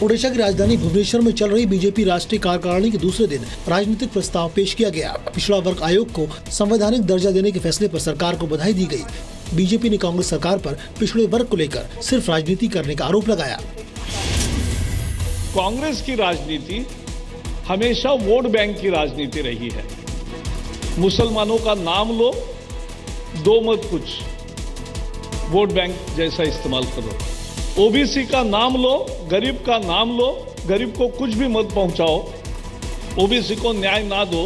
ओडिशा की राजधानी भुवनेश्वर में चल रही बीजेपी राष्ट्रीय कार्यकारिणी के दूसरे दिन राजनीतिक प्रस्ताव पेश किया गया। पिछड़ा वर्ग आयोग को संवैधानिक दर्जा देने के फैसले पर सरकार को बधाई दी गई। बीजेपी ने कांग्रेस सरकार पर पिछड़े वर्ग को लेकर सिर्फ राजनीति करने का आरोप लगाया। कांग्रेस की राजनीति हमेशा वोट बैंक की राजनीति रही है। मुसलमानों का नाम लो, दो मत कुछ, वोट बैंक जैसा इस्तेमाल करो। ओबीसी का नाम लो, गरीब का नाम लो, गरीब को कुछ भी मत पहुंचाओ, ओबीसी को न्याय ना दो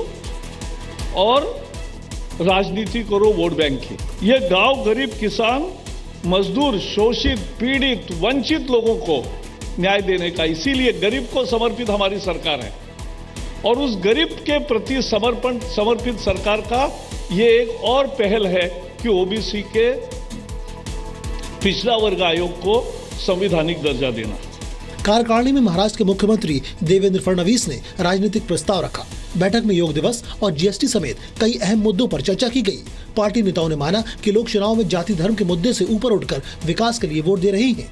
और राजनीति करो वोट बैंक की। ये गांव गरीब, किसान, मजदूर, शोषित, पीड़ित, वंचित लोगों को न्याय देने का, इसीलिए गरीब को समर्पित हमारी सरकार है और उस गरीब के प्रति समर्पित सरकार का ये एक और पहल है कि ओबीसी के पिछड़ा वर्ग आयोग को संवैधानिक दर्जा देना। कार्यकारिणी में महाराष्ट्र के मुख्यमंत्री देवेंद्र फडणवीस ने राजनीतिक प्रस्ताव रखा। बैठक में योग दिवस और जीएसटी समेत कई अहम मुद्दों पर चर्चा की गई। पार्टी नेताओं ने माना कि लोग चुनाव में जाति धर्म के मुद्दे से ऊपर उठकर विकास के लिए वोट दे रहे हैं।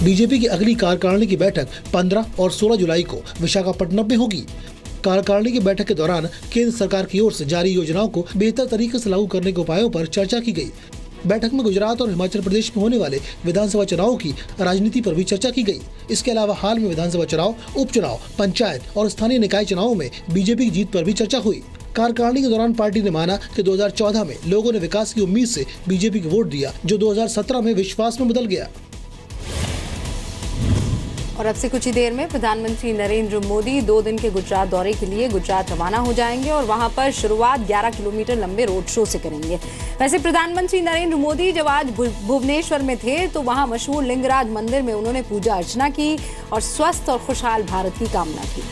बीजेपी की अगली कार्यकारिणी की बैठक 15 और 16 जुलाई को विशाखापट्टनम में होगी। कार्यकारिणी की बैठक के दौरान केंद्र सरकार की ओर से जारी योजनाओं को बेहतर तरीके से लागू करने के उपायों पर चर्चा की गई। बैठक में गुजरात और हिमाचल प्रदेश में होने वाले विधानसभा चुनावों की राजनीति पर भी चर्चा की गई। इसके अलावा हाल में विधानसभा चुनाव, उपचुनाव, पंचायत और स्थानीय निकाय चुनावों में बीजेपी की जीत पर भी चर्चा हुई। कार्यकारिणी के दौरान पार्टी ने माना कि 2014 में लोगों ने विकास की उम्मीद से बीजेपी को वोट दिया, जो 2017 में विश्वास में बदल गया। और अब से कुछ ही देर में प्रधानमंत्री नरेंद्र मोदी 2 दिन के गुजरात दौरे के लिए गुजरात रवाना हो जाएंगे और वहां पर शुरुआत 11 किलोमीटर लंबे रोड शो से करेंगे। वैसे प्रधानमंत्री नरेंद्र मोदी जब आज भुवनेश्वर में थे तो वहां मशहूर लिंगराज मंदिर में उन्होंने पूजा अर्चना की और स्वस्थ और खुशहाल भारत की कामना की।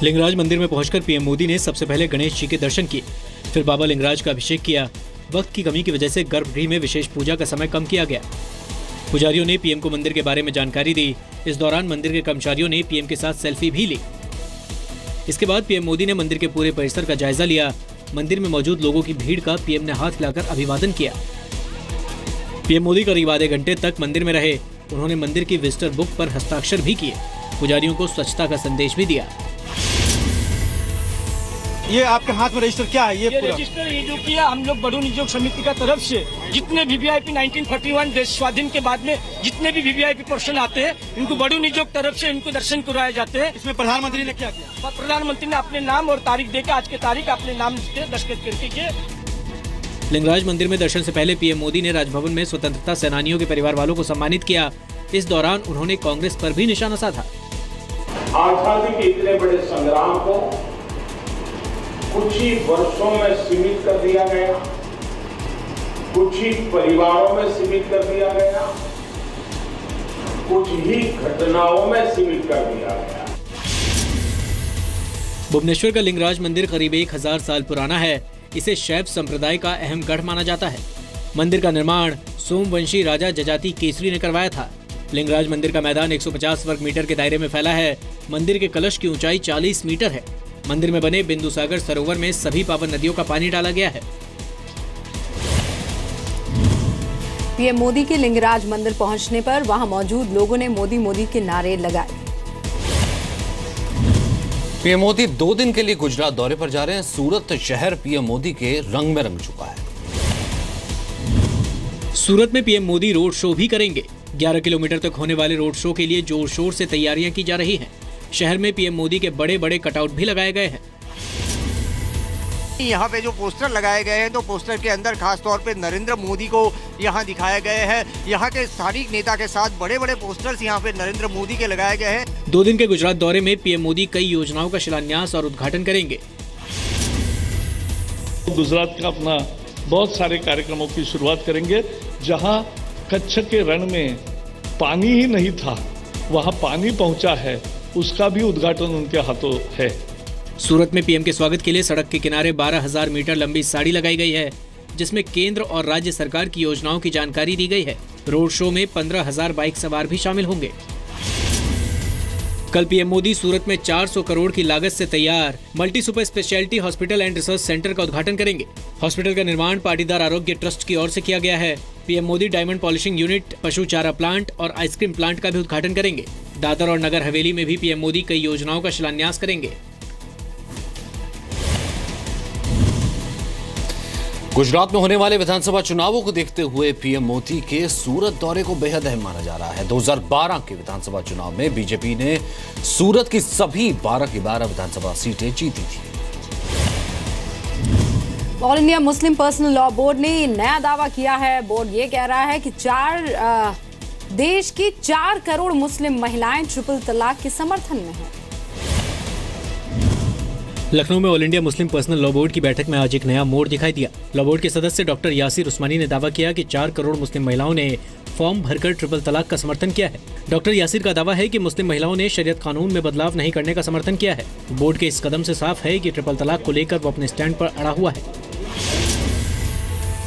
लिंगराज मंदिर में पहुंचकर पीएम मोदी ने सबसे पहले गणेश जी के दर्शन किए, फिर बाबा लिंगराज का अभिषेक किया। वक्त की कमी की वजह से गर्भगृह में विशेष पूजा का समय कम किया गया। पुजारियों ने पीएम को मंदिर के बारे में जानकारी दी। इस दौरान मंदिर के कर्मचारियों ने पीएम के साथ सेल्फी भी ली। इसके बाद पीएम मोदी ने मंदिर के पूरे परिसर का जायजा लिया। मंदिर में मौजूद लोगों की भीड़ का पीएम ने हाथ हिलाकर अभिवादन किया। पीएम मोदी करीब आधे घंटे तक मंदिर में रहे। उन्होंने मंदिर की विजिटर बुक पर हस्ताक्षर भी किए। पुजारियों को स्वच्छता का संदेश भी दिया। ये आपके हाथ में रजिस्टर क्या है? ये रजिस्टर ये जो किया हम लोग बड़ू नियोग समिति का तरफ से जितने भी वीवीआईपी 1941 देश स्वाधीन के बाद में जितने भी वीवीआईपी पर्सन आते हैं इनको बड़ू नियोग तरफ से इनको दर्शन कराए जाते हैं। इसमें प्रधानमंत्री ने क्या किया? प्रधानमंत्री ने अपने नाम और तारीख देकर आज के तारीख अपने नाम से दस्तखत करके। लिंगराज मंदिर में दर्शन से पहले पीएम मोदी ने राजभवन में स्वतंत्रता सेनानियों के परिवार वालों को सम्मानित किया। इस दौरान उन्होंने कांग्रेस पर भी निशाना साधा। आजादी के इतने बड़े संग्राम को कुछ ही वर्षों में सीमित कर दिया गया, कुछ ही परिवारों में सीमित कर दिया गया, कुछ ही घटनाओं में सीमित कर दिया गया। भुवनेश्वर का लिंगराज मंदिर करीब 1000 साल पुराना है। इसे शैव संप्रदाय का अहम गढ़ माना जाता है। मंदिर का निर्माण सोमवंशी राजा जजाति केसरी ने करवाया था। लिंगराज मंदिर का मैदान 150 वर्ग मीटर के दायरे में फैला है। मंदिर के कलश की ऊंचाई 40 मीटर है। मंदिर में बने बिंदुसागर सरोवर में सभी पावन नदियों का पानी डाला गया है। पीएम मोदी के लिंगराज मंदिर पहुंचने पर वहां मौजूद लोगों ने मोदी मोदी के नारे लगाए। पीएम मोदी 2 दिन के लिए गुजरात दौरे पर जा रहे हैं। सूरत शहर पीएम मोदी के रंग में रंग चुका है। सूरत में पीएम मोदी रोड शो भी करेंगे। 11 किलोमीटर तक होने वाले रोड शो के लिए जोर शोर से तैयारियां की जा रही हैं। शहर में पीएम मोदी के बड़े बड़े कटआउट भी लगाए गए हैं। यहाँ पे जो पोस्टर लगाए गए हैं तो पोस्टर के अंदर खास तौर पे नरेंद्र मोदी को यहाँ दिखाया गया है। यहाँ के स्थानीय नेता के साथ बड़े बड़े पोस्टर्स यहाँ पे नरेंद्र मोदी के लगाए गए हैं। 2 दिन के गुजरात दौरे में पीएम मोदी कई योजनाओं का शिलान्यास और उद्घाटन करेंगे। गुजरात का अपना बहुत सारे कार्यक्रमों की शुरुआत करेंगे। जहाँ कच्छ के रण में पानी ही नहीं था, वहाँ पानी पहुँचा है, उसका भी उद्घाटन उनके हाथों है। सूरत में पीएम के स्वागत के लिए सड़क के किनारे 12,000 मीटर लंबी साड़ी लगाई गई है, जिसमें केंद्र और राज्य सरकार की योजनाओं की जानकारी दी गई है। रोड शो में 15,000 बाइक सवार भी शामिल होंगे। कल पीएम मोदी सूरत में 400 करोड़ की लागत से तैयार multi super speciality hospital and research centre का उद्घाटन करेंगे। हॉस्पिटल का निर्माण पाटीदार आरोग्य ट्रस्ट की ओर से किया गया है। PM Modi diamond polishing unit, पशु चारा प्लांट और आइसक्रीम प्लांट का भी उद्घाटन करेंगे। दादर और नगर हवेली में भी पीएम मोदी कई योजनाओं का शिलान्यास करेंगे। गुजरात में होने वाले विधानसभा चुनावों को देखते हुए पीएम मोदी के सूरत दौरे को बेहद अहम माना जा रहा है। 2012 के विधानसभा चुनाव में बीजेपी ने सूरत की सभी 12 की 12 विधानसभा सीटें जीती थी। All India Muslim personal law board ने नया दावा किया है। बोर्ड ये कह रहा है कि देश की 4 करोड़ मुस्लिम महिलाएं ट्रिपल तलाक के समर्थन में हैं। लखनऊ में all India Muslim personal law board की बैठक में आज एक नया मोड़ दिखाई दिया। लॉ बोर्ड के सदस्य डॉक्टर यासिर उस्मानी ने दावा किया कि 4 करोड़ मुस्लिम महिलाओं ने फॉर्म भरकर ट्रिपल तलाक का समर्थन किया है। डॉक्टर यासिर का दावा है कि मुस्लिम महिलाओं ने शरीयत कानून में बदलाव नहीं करने का समर्थन किया है। बोर्ड के इस कदम से साफ है कि ट्रिपल तलाक को लेकर वो अपने स्टैंड पर अड़ा हुआ है।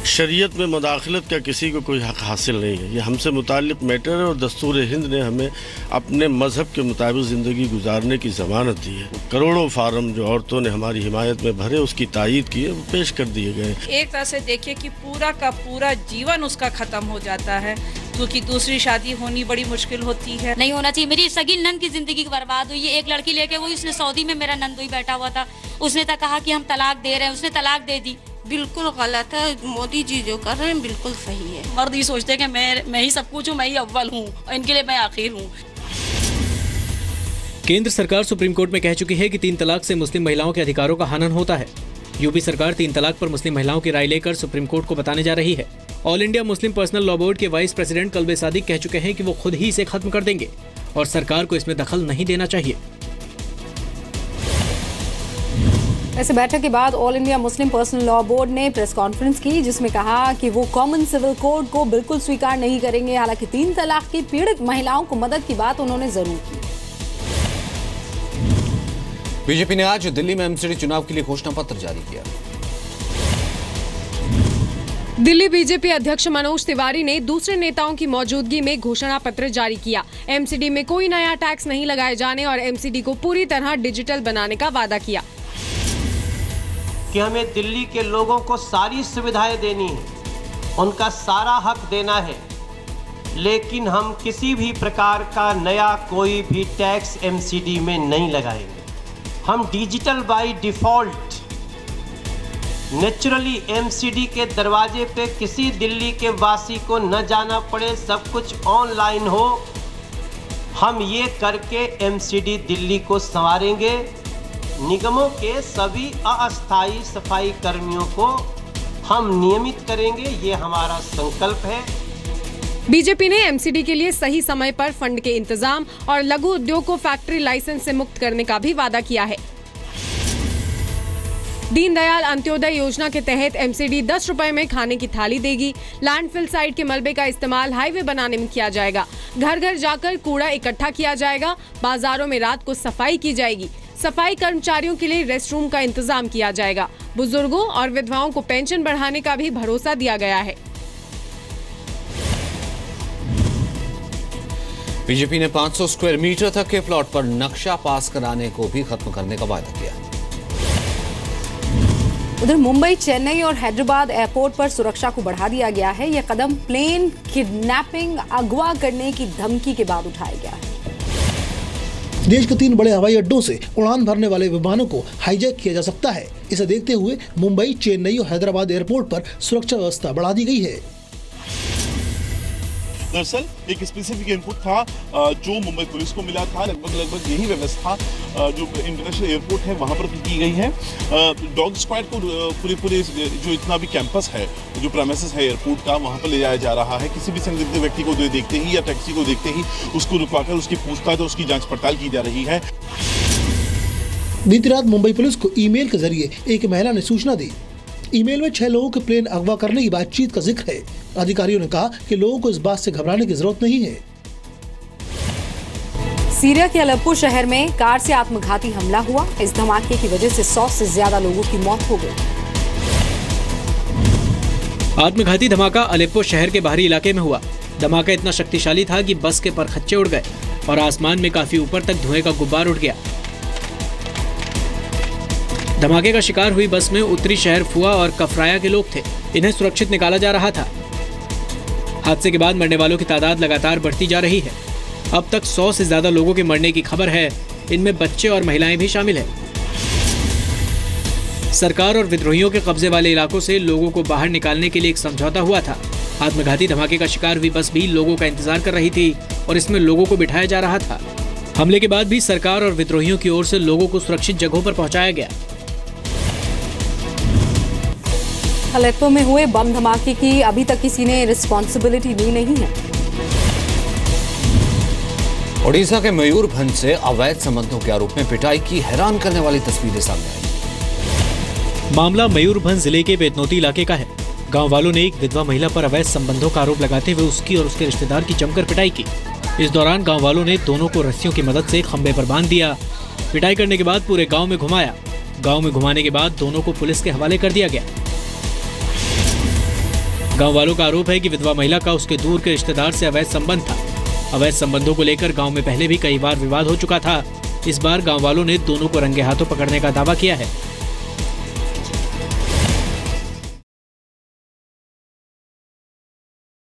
शरीयत में मुदाखलत का किसी को कोई हक हासिल नहीं है। ये हमसे मुताल्लिक मैटर है और दस्तूर हिंद ने हमें अपने मजहब के मुताबिक ज़िंदगी गुजारने की ज़मानत दी है। करोड़ों फार्म जो औरतों ने हमारी हिमायत में भरे, उसकी तायीद की है, वो पेश कर दिए गए। एक तरह से देखिए कि पूरा का पूरा जीवन उसका ख़त्म हो जाता है, क्योंकि दूसरी शादी होनी बड़ी मुश्किल होती है। नहीं होना चाहिए। मेरी सगी नंद की जिंदगी बर्बाद हुई है। एक लड़की लेके गई, उसने सऊदी में मेरा नंदोई बैठा हुआ था, उसने तो कहा कि हम तलाक दे रहे हैं, उसने तलाक दे दी। बिल्कुल गलत है। मोदी जी जो कर रहे हैं बिल्कुल सही है। मर्द ये सोचते हैं कि मैं ही सब कुछ हूँ, मैं ही अव्वल हूँ और इनके लिए मैं आखिर हूँ। केंद्र सरकार सुप्रीम कोर्ट में कह चुकी है कि 3 तलाक से मुस्लिम महिलाओं के अधिकारों का हनन होता है। यूपी सरकार 3 तलाक पर मुस्लिम महिलाओं की राय लेकर सुप्रीम कोर्ट को बताने जा रही है। All India Muslim personal law board के वाइस प्रेसिडेंट कल्बे सादिक कह चुके हैं कि वो खुद ही इसे खत्म कर देंगे और सरकार को इसमें दखल नहीं देना चाहिए। वैसे बैठक के बाद all India Muslim personal law board ने प्रेस कॉन्फ्रेंस की, जिसमें कहा कि वो कॉमन सिविल कोड को बिल्कुल स्वीकार नहीं करेंगे। हालांकि 3 तलाक की पीड़ित महिलाओं को मदद की बात उन्होंने जरूर की। बीजेपी ने आज दिल्ली में एमसीडी चुनाव के लिए घोषणा पत्र जारी किया। दिल्ली बीजेपी अध्यक्ष मनोज तिवारी ने दूसरे नेताओं की मौजूदगी में घोषणा पत्र जारी किया। एमसीडी में कोई नया टैक्स नहीं लगाए जाने और एमसीडी को पूरी तरह डिजिटल बनाने का वादा किया कि हमें दिल्ली के लोगों को सारी सुविधाएं देनी है, उनका सारा हक देना है, लेकिन हम किसी भी प्रकार का नया कोई भी टैक्स एमसीडी में नहीं लगाएंगे। हम digital by default naturally MCD के दरवाजे पे किसी दिल्ली के वासी को न जाना पड़े, सब कुछ ऑनलाइन हो। हम ये करके एमसीडी दिल्ली को संवारेंगे। निगमों के सभी अस्थायी सफाई कर्मियों को हम नियमित करेंगे, ये हमारा संकल्प है। बीजेपी ने एमसीडी के लिए सही समय पर फंड के इंतजाम और लघु उद्योग को फैक्ट्री लाइसेंस से मुक्त करने का भी वादा किया है। दीनदयाल अंत्योदय योजना के तहत एमसीडी 10 रुपए में खाने की थाली देगी। लैंडफिल साइट के मलबे का इस्तेमाल हाईवे बनाने में किया जाएगा। घर घर जाकर कूड़ा इकट्ठा किया जाएगा। बाजारों में रात को सफाई की जाएगी। सफाई कर्मचारियों के लिए रेस्ट रूम का इंतजाम किया जाएगा। बुजुर्गों और विधवाओं को पेंशन बढ़ाने का भी भरोसा दिया गया है। बीजेपी ने 500 स्क्वायर मीटर तक के प्लॉट पर नक्शा पास कराने को भी खत्म करने का वादा किया। उधर मुंबई, चेन्नई और हैदराबाद एयरपोर्ट पर सुरक्षा को बढ़ा दिया गया है। यह कदम प्लेन किडनैपिंग, अगवा करने की धमकी के बाद उठाया गया है। देश के 3 बड़े हवाई अड्डों से उड़ान भरने वाले विमानों को हाईजैक किया जा सकता है। इसे देखते हुए मुंबई, चेन्नई और हैदराबाद एयरपोर्ट पर सुरक्षा व्यवस्था बढ़ा दी गई है। दरअसल एक स्पेसिफिक इनपुट था जो मुंबई पुलिस को मिला था। लगभग यही व्यवस्था जो इंटरनेशनल एयरपोर्ट है वहां पर की गई है। डॉग स्क्वाड को पूरे जो इतना भी कैंपस है, जो प्रेमिसेस है एयरपोर्ट का, वहां पर ले जाया जा रहा है। किसी भी संदिग्ध व्यक्ति को देखते ही या टैक्सी को देखते ही उसको रुकवाकर उसकी पूछताछ और उसकी जांच पड़ताल की जा रही है। बीती रात मुंबई पुलिस को ईमेल के जरिए एक महिला ने सूचना दी। ईमेल में 6 लोगों के प्लेन अगवा करने की बातचीत का जिक्र है। अधिकारियों ने कहा कि लोगों को इस बात से घबराने की जरूरत नहीं है। सीरिया के अलेप्पो शहर में कार से आत्मघाती हमला हुआ। इस धमाके की वजह से 100 से ज्यादा लोगों की मौत हो गई। आत्मघाती धमाका अलेप्पो शहर के बाहरी इलाके में हुआ। धमाका इतना शक्तिशाली था कि बस के परखच्चे उड़ गए। और आसमान में काफी ऊपर तक धुएं का गुब्बार उठ गया। धमाके का शिकार हुई बस में उत्तरी शहर फुआ और कफराया के लोग थे। इन्हें सुरक्षित निकाला जा रहा था। हादसे के बाद मरने वालों की तादाद लगातार बढ़ती जा रही है। अब तक 100 से ज्यादा लोगों के मरने की खबर है। इनमें बच्चे और महिलाएं भी शामिल हैं। सरकार और विद्रोहियों के कब्जे वाले इलाकों से लोगों को बाहर निकालने के लिए एक समझौता हुआ था। आत्मघाती धमाके का शिकार हुई बस भी लोगों का इंतजार कर रही थी और इसमें लोगों को बिठाया जा रहा था। हमले के बाद भी सरकार और विद्रोहियों की ओर से लोगों को सुरक्षित जगहों पर पहुंचाया गया। अलेप्पो में हुए बम धमाके की अभी तक किसी ने रिस्पॉन्सिबिलिटी ली नहीं है। ओडिशा के मयूरभंज से अवैध संबंधों के आरोप में पिटाई की हैरान करने वाली तस्वीरें सामने आई। मामला मयूरभंज जिले के बेतनोती इलाके का है। गांव वालों ने एक विधवा महिला पर अवैध संबंधों का आरोप लगाते हुए उसकी और उसके रिश्तेदार की जमकर पिटाई की। इस दौरान गांव वालों ने दोनों को रस्सियों की मदद से खंबे पर बांध दिया। पिटाई करने के बाद पूरे गांव में घुमाया। गांव में घुमाने के बाद दोनों को पुलिस के हवाले कर दिया गया। गांव वालों का आरोप है कि विधवा महिला का उसके दूर के रिश्तेदार से अवैध संबंध था। अवैध संबंधों को लेकर गांव में पहले भी कई बार विवाद हो चुका था। इस बार गांव वालों ने दोनों को रंगे हाथों पकड़ने का दावा किया है।